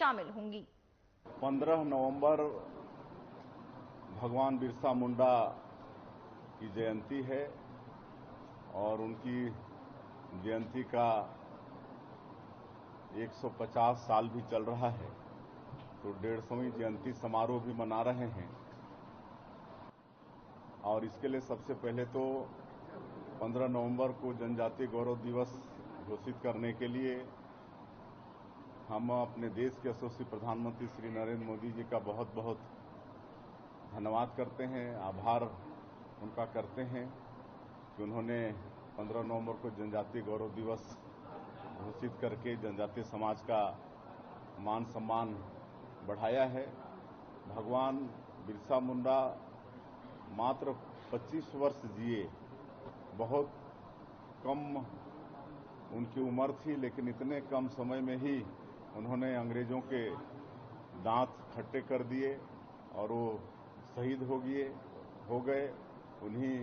शामिल होंगी। 15 नवंबर भगवान बिरसा मुंडा की जयंती है और उनकी जयंती का 150 साल भी चल रहा है, तो 150वीं जयंती समारोह भी मना रहे हैं। और इसके लिए सबसे पहले तो 15 नवंबर को जनजातीय गौरव दिवस घोषित करने के लिए हम अपने देश के यशस्वी प्रधानमंत्री श्री नरेंद्र मोदी जी का बहुत बहुत धन्यवाद करते हैं, आभार उनका करते हैं कि उन्होंने 15 नवंबर को जनजातीय गौरव दिवस घोषित करके जनजातीय समाज का मान सम्मान बढ़ाया है। भगवान बिरसा मुंडा मात्र 25 वर्ष जिए, बहुत कम उनकी उम्र थी, लेकिन इतने कम समय में ही उन्होंने अंग्रेजों के दांत खट्टे कर दिए और वो शहीद हो गए। उन्हीं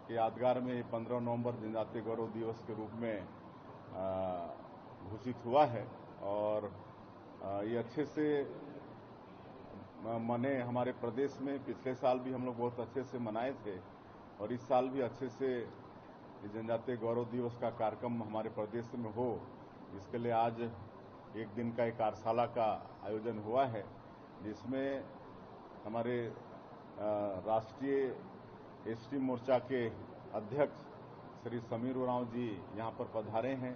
के यादगार में 15 नवंबर जनजातीय गौरव दिवस के रूप में घोषित हुआ है और ये अच्छे से मने हमारे प्रदेश में। पिछले साल भी हम लोग बहुत अच्छे से मनाए थे और इस साल भी अच्छे से जनजातीय गौरव दिवस का कार्यक्रम हमारे प्रदेश में हो, इसके लिए आज एक दिन का एक कार्यशाला का आयोजन हुआ है, जिसमें हमारे राष्ट्रीय एसटी मोर्चा के अध्यक्ष श्री समीर उरांव जी यहाँ पर पधारे हैं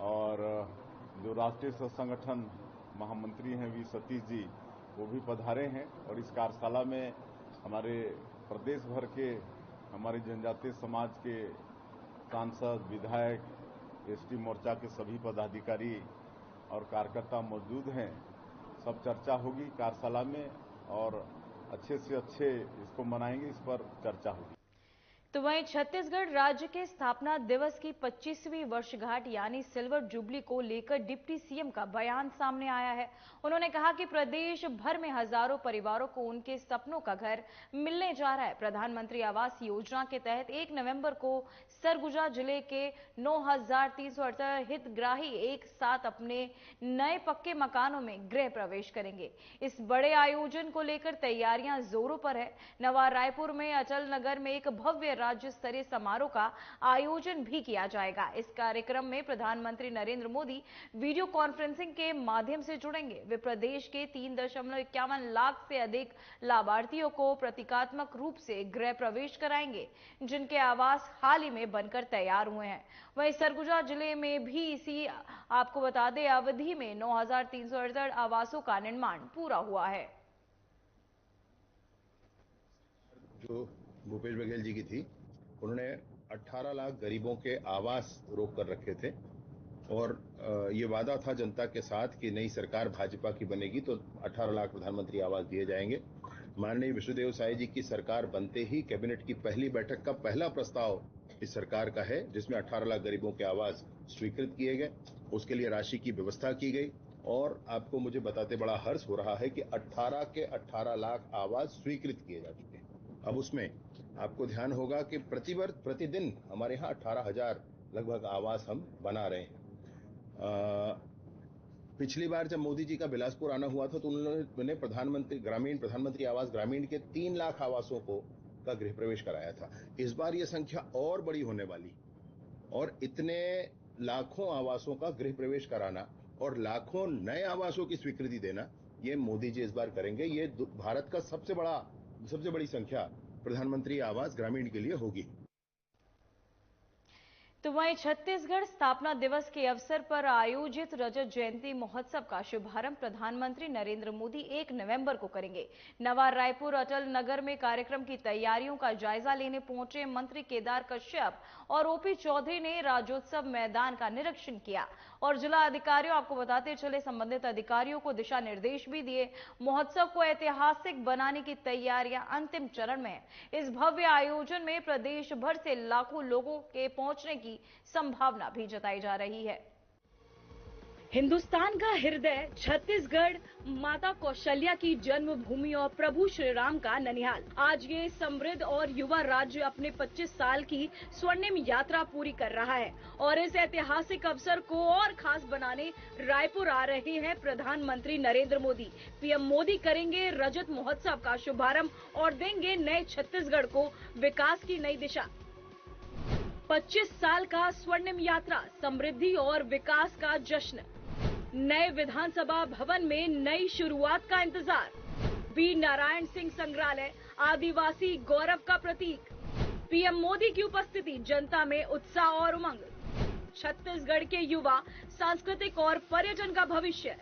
और जो राष्ट्रीय सह संगठन महामंत्री हैं वी सतीश जी, वो भी पधारे हैं। और इस कार्यशाला में हमारे प्रदेश भर के हमारे जनजातीय समाज के सांसद, विधायक, एसटी मोर्चा के सभी पदाधिकारी और कार्यकर्ता मौजूद हैं। सब चर्चा होगी कार्यशाला में और अच्छे से अच्छे इसको मनाएंगे, इस पर चर्चा होगी। तो वहीं छत्तीसगढ़ राज्य के स्थापना दिवस की 25वीं वर्षगांठ यानी सिल्वर जुबली को लेकर डिप्टी सीएम का बयान सामने आया है। उन्होंने कहा कि प्रदेश भर में हजारों परिवारों को उनके सपनों का घर मिलने जा रहा है। प्रधानमंत्री आवास योजना के तहत 1 नवंबर को सरगुजा जिले के 9,368 हितग्राही एक साथ अपने नए पक्के मकानों में गृह प्रवेश करेंगे। इस बड़े आयोजन को लेकर तैयारियां जोरों पर है। नवा रायपुर में अचल नगर में एक भव्य राज्य स्तरीय समारोह का आयोजन भी किया जाएगा। इस कार्यक्रम में प्रधानमंत्री नरेंद्र मोदी वीडियो कॉन्फ्रेंसिंग के माध्यम से जुड़ेंगे। वे प्रदेश के 3.51 लाख से अधिक लाभार्थियों को प्रतीकात्मक रूप से गृह प्रवेश कराएंगे, जिनके आवास हाल ही में बनकर तैयार हुए हैं। वहीं सरगुजा जिले में भी इसी आपको बता दें अवधि में 9,368 आवासों का निर्माण पूरा हुआ है। जो भूपेश बघेल जी की थी, उन्होंने 18 लाख गरीबों के आवास रोक कर रखे थे और ये वादा था जनता के साथ कि नई सरकार भाजपा की बनेगी तो 18 लाख प्रधानमंत्री आवास दिए जाएंगे। माननीय विष्णुदेव साय जी की सरकार बनते ही कैबिनेट की पहली बैठक का पहला प्रस्ताव इस सरकार का है, जिसमें 18 लाख गरीबों के आवास स्वीकृत किए गए। उसके लिए राशि की व्यवस्था की गई और आपको मुझे बताते बड़ा हर्ष हो रहा है कि 18 के 18 लाख आवास स्वीकृत किए जा चुके हैं। अब उसमें आपको ध्यान होगा कि प्रतिदिन हमारे यहाँ 18,000 लगभग आवास हम बना रहे हैं। पिछली बार जब मोदी जी का बिलासपुर आना हुआ था तो उन्होंने प्रधानमंत्री आवास ग्रामीण के 3 लाख आवासों का गृह प्रवेश कराया था। इस बार यह संख्या और बड़ी होने वाली और इतने लाखों आवासों का गृह प्रवेश कराना और लाखों नए आवासों की स्वीकृति देना, ये मोदी जी इस बार करेंगे। ये भारत का सबसे बड़ी संख्या प्रधानमंत्री आवास ग्रामीण के लिए होगी। तो वहीं छत्तीसगढ़ स्थापना दिवस के अवसर पर आयोजित रजत जयंती महोत्सव का शुभारंभ प्रधानमंत्री नरेंद्र मोदी 1 नवंबर को करेंगे। नवा रायपुर अटल नगर में कार्यक्रम की तैयारियों का जायजा लेने पहुंचे मंत्री केदार कश्यप और ओपी चौधरी ने राज्योत्सव मैदान का निरीक्षण किया और जिला अधिकारियों आपको बताते चले संबंधित अधिकारियों को दिशा निर्देश भी दिए। महोत्सव को ऐतिहासिक बनाने की तैयारियां अंतिम चरण में है। इस भव्य आयोजन में प्रदेश भर से लाखों लोगों के पहुंचने की संभावना भी जताई जा रही है। हिंदुस्तान का हृदय छत्तीसगढ़, माता कौशल्या की जन्मभूमि और प्रभु श्री राम का ननिहाल। आज ये समृद्ध और युवा राज्य अपने 25 साल की स्वर्णिम यात्रा पूरी कर रहा है और इस ऐतिहासिक अवसर को और खास बनाने रायपुर आ रहे हैं प्रधानमंत्री नरेंद्र मोदी। पीएम मोदी करेंगे रजत महोत्सव का शुभारंभ और देंगे नए छत्तीसगढ़ को विकास की नई दिशा। 25 साल का स्वर्णिम यात्रा, समृद्धि और विकास का जश्न। नए विधानसभा भवन में नई शुरुआत का इंतजार। वीर नारायण सिंह संग्रहालय, आदिवासी गौरव का प्रतीक। पीएम मोदी की उपस्थिति, जनता में उत्साह और उमंग। छत्तीसगढ़ के युवा, सांस्कृतिक और पर्यटन का भविष्य।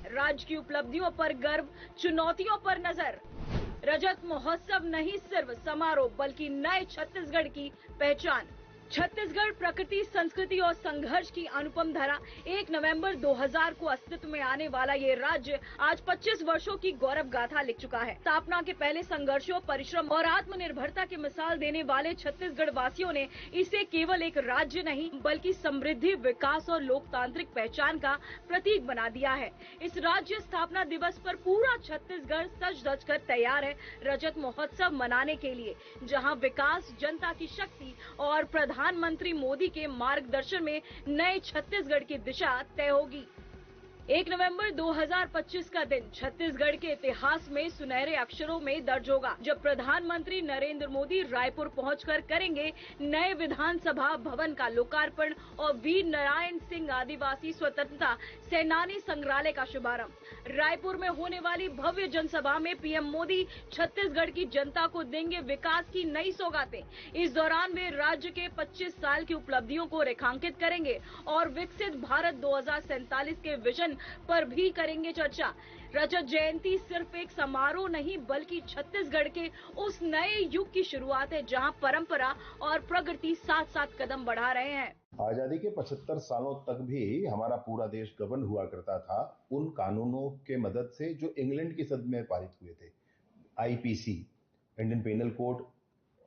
राज्य की उपलब्धियों पर गर्व, चुनौतियों पर नजर। रजत महोत्सव नहीं सिर्फ समारोह बल्कि नए छत्तीसगढ़ की पहचान। छत्तीसगढ़ प्रकृति, संस्कृति और संघर्ष की अनुपम धरा। 1 नवंबर 2000 को अस्तित्व में आने वाला ये राज्य आज 25 वर्षों की गौरव गाथा लिख चुका है। स्थापना के पहले संघर्षों, परिश्रम और आत्मनिर्भरता की मिसाल देने वाले छत्तीसगढ़ वासियों ने इसे केवल एक राज्य नहीं बल्कि समृद्धि, विकास और लोकतांत्रिक पहचान का प्रतीक बना दिया है। इस राज्य स्थापना दिवस पर पूरा छत्तीसगढ़ सज धज कर तैयार है रजत महोत्सव मनाने के लिए, जहाँ विकास, जनता की शक्ति और प्रधानमंत्री मोदी के मार्गदर्शन में नए छत्तीसगढ़ की दिशा तय होगी। 1 नवंबर 2025 का दिन छत्तीसगढ़ के इतिहास में सुनहरे अक्षरों में दर्ज होगा, जब प्रधानमंत्री नरेंद्र मोदी रायपुर पहुंचकर करेंगे नए विधानसभा भवन का लोकार्पण और वीर नारायण सिंह आदिवासी स्वतंत्रता सेनानी संग्रहालय का शुभारंभ। रायपुर में होने वाली भव्य जनसभा में पीएम मोदी छत्तीसगढ़ की जनता को देंगे विकास की नई सौगातें। इस दौरान वे राज्य के 25 साल की उपलब्धियों को रेखांकित करेंगे और विकसित भारत 2047 के विजन पर भी करेंगे चर्चा। रजत जयंती सिर्फ एक समारोह नहीं बल्कि छत्तीसगढ़ के उस नए युग की शुरुआत है जहां परंपरा और प्रगति साथ साथ कदम बढ़ा रहे हैं। आजादी के 75 सालों तक भी हमारा पूरा देश गवर्न हुआ करता था उन कानूनों के मदद से जो इंग्लैंड की सदी में पारित हुए थे। IPC, Indian penal code,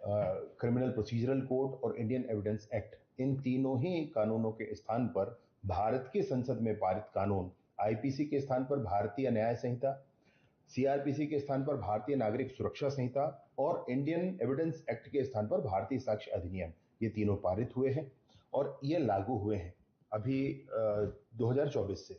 criminal procedural code और इंडियन एविडेंस एक्ट, इन तीनों ही कानूनों के स्थान पर भारत की संसद में पारित कानून, आईपीसी के स्थान पर भारतीय न्याय संहिता, सीआरपीसी के स्थान पर भारतीय नागरिक सुरक्षा संहिता और इंडियन एविडेंस एक्ट के स्थान पर भारतीय साक्ष्य अधिनियम, ये तीनों पारित हुए हैं और ये लागू हुए हैं अभी 2024 से।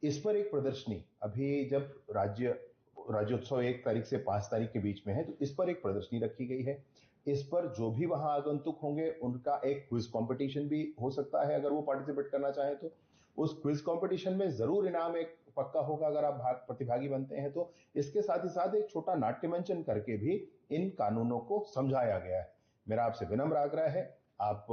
इस पर एक प्रदर्शनी, अभी जब राज्योत्सव 1 तारीख से 5 तारीख के बीच में है, तो इस पर एक प्रदर्शनी रखी गई है। इस पर जो भी वहां आगंतुक होंगे उनका एक क्विज कंपटीशन भी हो सकता है, अगर वो पार्टिसिपेट करना चाहें तो। उस क्विज कंपटीशन में जरूर इनाम एक पक्का होगा अगर आप प्रतिभागी बनते हैं तो। इसके साथ ही साथ एक छोटा नाट्य मंचन करके भी इन कानूनों को समझाया गया है। मेरा आपसे विनम्र आग्रह है, आप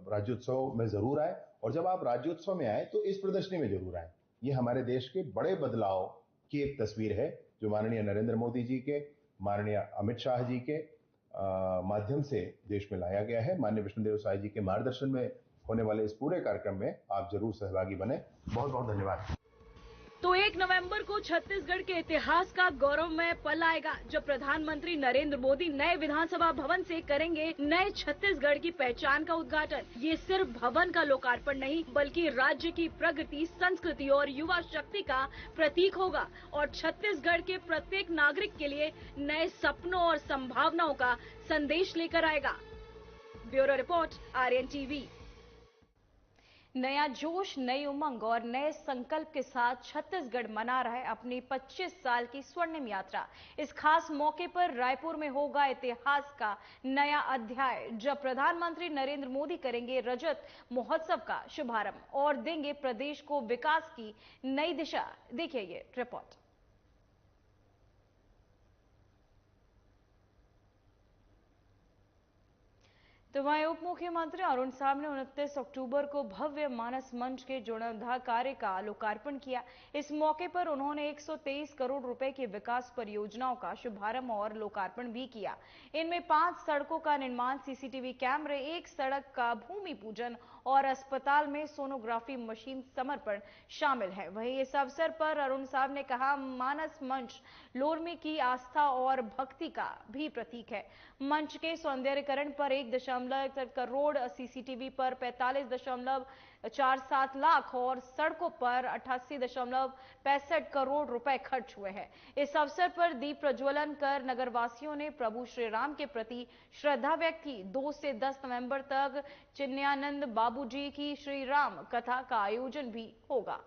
राज्योत्सव में जरूर आए और जब आप राज्योत्सव में आए तो इस प्रदर्शनी में जरूर आए। ये हमारे देश के बड़े बदलाव की एक तस्वीर है जो माननीय नरेंद्र मोदी जी के, माननीय अमित शाह जी के माध्यम से देश में लाया गया है। माननीय विष्णुदेव साय जी के मार्गदर्शन में होने वाले इस पूरे कार्यक्रम में आप जरूर सहभागी बने। बहुत बहुत धन्यवाद। तो 1 नवंबर को छत्तीसगढ़ के इतिहास का गौरवमय पल आएगा जब प्रधानमंत्री नरेंद्र मोदी नए विधानसभा भवन से करेंगे नए छत्तीसगढ़ की पहचान का उद्घाटन। ये सिर्फ भवन का लोकार्पण नहीं बल्कि राज्य की प्रगति, संस्कृति और युवा शक्ति का प्रतीक होगा और छत्तीसगढ़ के प्रत्येक नागरिक के लिए नए सपनों और संभावनाओं का संदेश लेकर आएगा। Bureau report, Aryan TV. नया जोश, नई उमंग और नए संकल्प के साथ छत्तीसगढ़ मना रहा है अपनी 25 साल की स्वर्णिम यात्रा। इस खास मौके पर रायपुर में होगा इतिहास का नया अध्याय, जब प्रधानमंत्री नरेंद्र मोदी करेंगे रजत महोत्सव का शुभारंभ और देंगे प्रदेश को विकास की नई दिशा। देखिए ये रिपोर्ट। तो वहीं उप मुख्यमंत्री अरुण साव ने 29 अक्टूबर को भव्य मानस मंच के जीर्णोद्धार कार्य का लोकार्पण किया। इस मौके पर उन्होंने 123 करोड़ रुपए की विकास परियोजनाओं का शुभारंभ और लोकार्पण भी किया। इनमें 5 सड़कों का निर्माण, सीसीटीवी कैमरे, 1 सड़क का भूमि पूजन और अस्पताल में सोनोग्राफी मशीन समर्पण शामिल है। वहीं इस अवसर पर अरुण साव ने कहा, मानस मंच लोरमी की आस्था और भक्ति का भी प्रतीक है। मंच के सौंदर्यीकरण पर 1 1.67 करोड़, सीसीटीवी पर 45.47 लाख और सड़कों पर 88.65 करोड़ रुपए खर्च हुए हैं। इस अवसर पर दीप प्रज्वलन कर नगरवासियों ने प्रभु श्री राम के प्रति श्रद्धा व्यक्त की। 2 से 10 नवंबर तक चिन्मयानंद बाबूजी की श्री राम कथा का आयोजन भी होगा।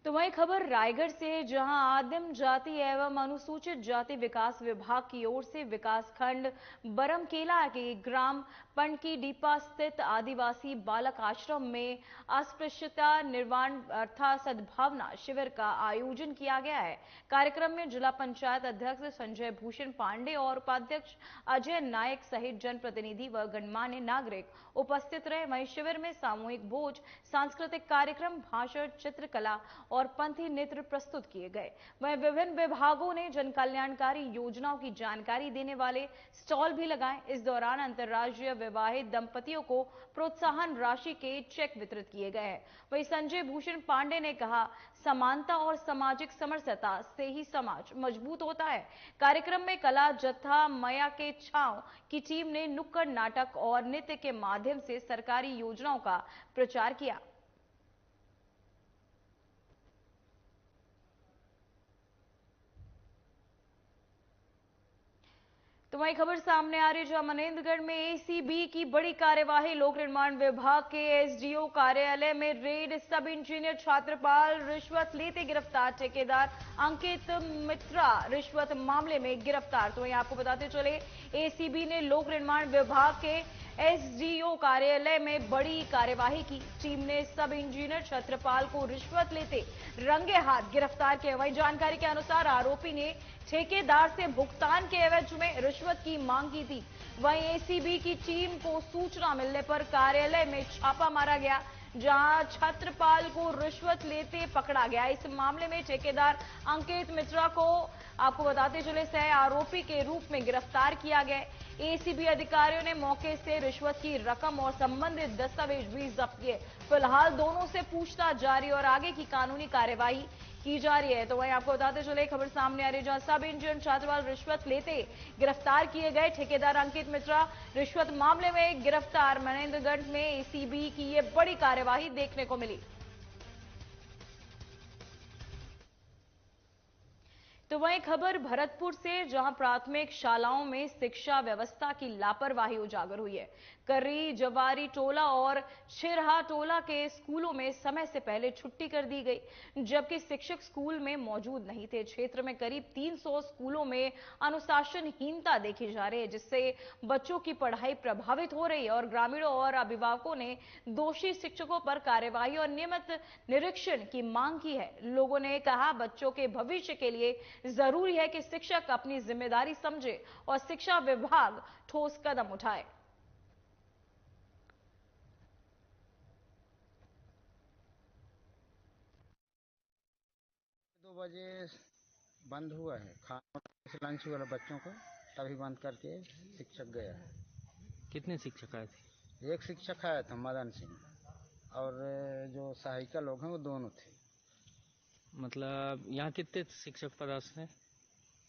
तो वही खबर रायगढ़ से, जहां आदिम जाति एवं अनुसूचित जाति विकास विभाग की ओर से विकासखंड बरमकेला के ग्राम पंडकीडीपा स्थित आदिवासी बालक आश्रम में अस्पृश्यता निर्वाण अर्थात सद्भावना शिविर का आयोजन किया गया है। कार्यक्रम में जिला पंचायत अध्यक्ष संजय भूषण पांडे और उपाध्यक्ष अजय नायक सहित जनप्रतिनिधि व गणमान्य नागरिक उपस्थित रहे। वहीं शिविर में सामूहिक भोज, सांस्कृतिक कार्यक्रम, भाषण, चित्रकला और पंथी नृत्य प्रस्तुत किए गए। वहीं विभिन्न विभागों ने जन कल्याणकारी योजनाओं की जानकारी देने वाले स्टॉल भी लगाए। इस दौरान अंतर्राज्यीय विवाहित दंपतियों को प्रोत्साहन राशि के चेक वितरित किए गए हैं। वहीं संजय भूषण पांडे ने कहा, समानता और सामाजिक समरसता से ही समाज मजबूत होता है। कार्यक्रम में कला जत्था मया के छांव की टीम ने नुक्कड़ नाटक और नृत्य के माध्यम से सरकारी योजनाओं का प्रचार किया। तो वही खबर सामने आ रही है, जहां मनेंद्रगढ़ में एसीबी की बड़ी कार्यवाही। लोक निर्माण विभाग के एसडीओ कार्यालय में रेड। सब इंजीनियर छात्रपाल रिश्वत लेते गिरफ्तार। ठेकेदार अंकित मित्रा रिश्वत मामले में गिरफ्तार। तो वहीं आपको बताते चले, एसीबी ने लोक निर्माण विभाग के एसडीओ कार्यालय में बड़ी कार्यवाही की। टीम ने सब इंजीनियर छत्रपाल को रिश्वत लेते रंगे हाथ गिरफ्तार किया। वहीं जानकारी के अनुसार आरोपी ने ठेकेदार से भुगतान के एवज में रिश्वत की मांग की थी। वहीं एसीबी की टीम को सूचना मिलने पर कार्यालय में छापा मारा गया, जहां छत्रपाल को रिश्वत लेते पकड़ा गया। इस मामले में ठेकेदार अंकित मित्रा को आपको बताते चले सह आरोपी के रूप में गिरफ्तार किया गया। एसीबी अधिकारियों ने मौके से रिश्वत की रकम और संबंधित दस्तावेज भी जब्त किए। फिलहाल दोनों से पूछताछ जारी और आगे की कानूनी कार्यवाही की जा रही है। तो वहीं आपको बताते चले, खबर सामने आ रही है, जहां सब इंजीनियर छात्रपाल रिश्वत लेते गिरफ्तार किए गए। ठेकेदार अंकित मित्रा रिश्वत मामले में गिरफ्तार। मनेंद्रगढ़ में एसीबी की ये बड़ी कार्यवाही देखने को मिली। तो वहीं खबर भरतपुर से, जहां प्राथमिक शालाओं में शिक्षा व्यवस्था की लापरवाही उजागर हुई है। कर्री, जवारी टोला और छिरहा टोला के स्कूलों में समय से पहले छुट्टी कर दी गई, जबकि शिक्षक स्कूल में मौजूद नहीं थे। क्षेत्र में करीब 300 स्कूलों में अनुशासनहीनता देखी जा रही है, जिससे बच्चों की पढ़ाई प्रभावित हो रही है और ग्रामीणों और अभिभावकों ने दोषी शिक्षकों पर कार्यवाही और नियमित निरीक्षण की मांग की है। लोगों ने कहा, बच्चों के भविष्य के लिए जरूरी है कि शिक्षक अपनी जिम्मेदारी समझे और शिक्षा विभाग ठोस कदम उठाए। 2 बजे बंद हुआ है, खाना लंच हुआ बच्चों को, तभी बंद करके शिक्षक गया है। कितने शिक्षक आए थे? एक शिक्षक आया था मदन सिंह, और जो सहायिका लोग हैं वो दोनों थे। मतलब यहाँ कितने शिक्षक पदस्थ हैं?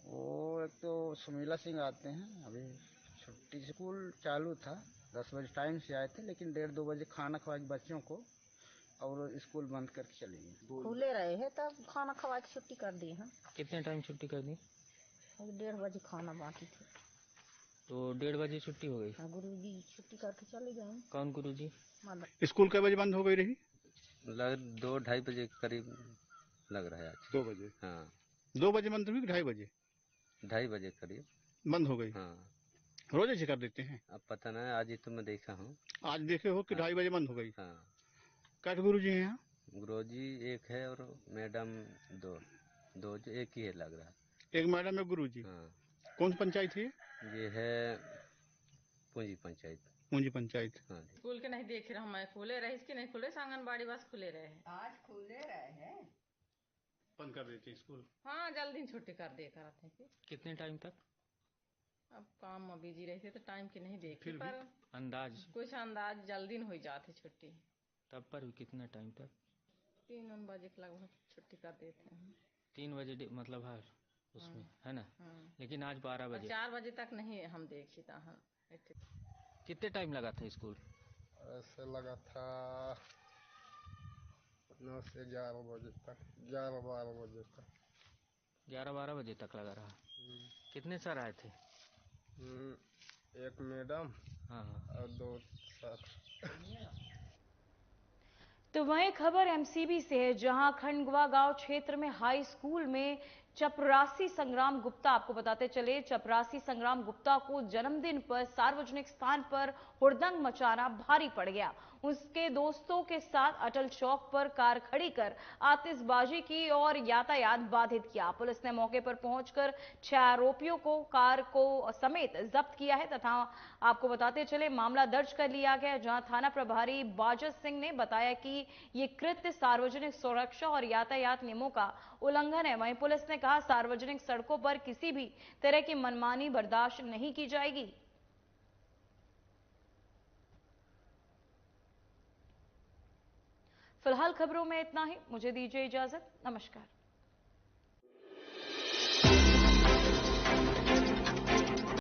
वो एक तो सुमीला सिंह आते हैं, अभी छुट्टी स्कूल चालू था, 10 बजे टाइम से आए थे, लेकिन 1:30-2 बजे खाना खवा के बच्चों को और स्कूल बंद करके चले गए। खुले रहे हैं तब खाना खवा के छुट्टी कर दी है। कितने टाइम छुट्टी कर दी? 1:30 बजे खाना बाकी थी, तो 1:30 बजे छुट्टी हो गई। गुरुजी छुट्टी करके चले गए। कौन गुरुजी? स्कूल कई बजे बंद हो गई रही? लगभग 2-2:30 बजे के करीब लग रहा है आज। 2 बजे? हाँ, 2 बजे बंद हुई कि 2:30 बजे? 2:30 बजे करीब बंद हो गई। हाँ, रोज ऐसे कर देते हैं? अब पता नहीं, आज ही तो मैं देखा हूँ। आज देखे हो कि 2:30 बजे बंद हो गई? हाँ। कैसे गुरु जी हैं यहाँ? गुरुजी एक है और मैडम दो एक ही है लग रहा है। एक मैडम है गुरु जी। हाँ। कौन सी पंचायत है? ये है पूंजी पंचायत। पूंजी पंचायत। हाँ। स्कूल के नहीं देख रहा हूँ मैं, खुले रहे कि नहीं खुले, आंगनबाड़ी बस खुले रहे। आज खुले रहे हैं, बंद कर देते स्कूल। हाँ, जल्दी छुट्टी कर दिया करते हैं। कितने टाइम तक? अब काम में बिजी रहते तो टाइम की नहीं देखी, पर अंदाज कुछ अंदाज जल्दी हो जाती छुट्टी। तब पर कितना टाइम तक? 3-4 बजे के लगभग छुट्टी कर देते हैं। 3 बजे मतलब है उसमें, है ना? लेकिन आज 12 बजे 4 बजे तक नहीं हम देखी था। कितने टाइम लगा था स्कूल? ऐसे लगा था 9 से 11 बजे तक, 11-12 बजे तक। 11-12 बजे तक लगा रहा। कितने सर आए थे? एक मैडम हाँ और 2 सर। तो वहीं खबर एमसीबी से है, जहां खंडवा गांव क्षेत्र में हाई स्कूल में चपरासी संग्राम गुप्ता, आपको बताते चले, चपरासी संग्राम गुप्ता को जन्मदिन पर सार्वजनिक स्थान पर हुड़दंग मचाना भारी पड़ गया। उसके दोस्तों के साथ अटल चौक पर कार खड़ी कर आतिशबाजी की और यातायात बाधित किया। पुलिस ने मौके पर पहुंचकर 6 आरोपियों को कार को समेत जब्त किया है तथा आपको बताते चले मामला दर्ज कर लिया गया, जहां थाना प्रभारी बाजत सिंह ने बताया कि ये कृत्य सार्वजनिक सुरक्षा और यातायात नियमों का उल्लंघन है। वहीं पुलिस ने कहा, सार्वजनिक सड़कों पर किसी भी तरह की मनमानी बर्दाश्त नहीं की जाएगी। फिलहाल खबरों में इतना ही, मुझे दीजिए इजाजत, नमस्कार।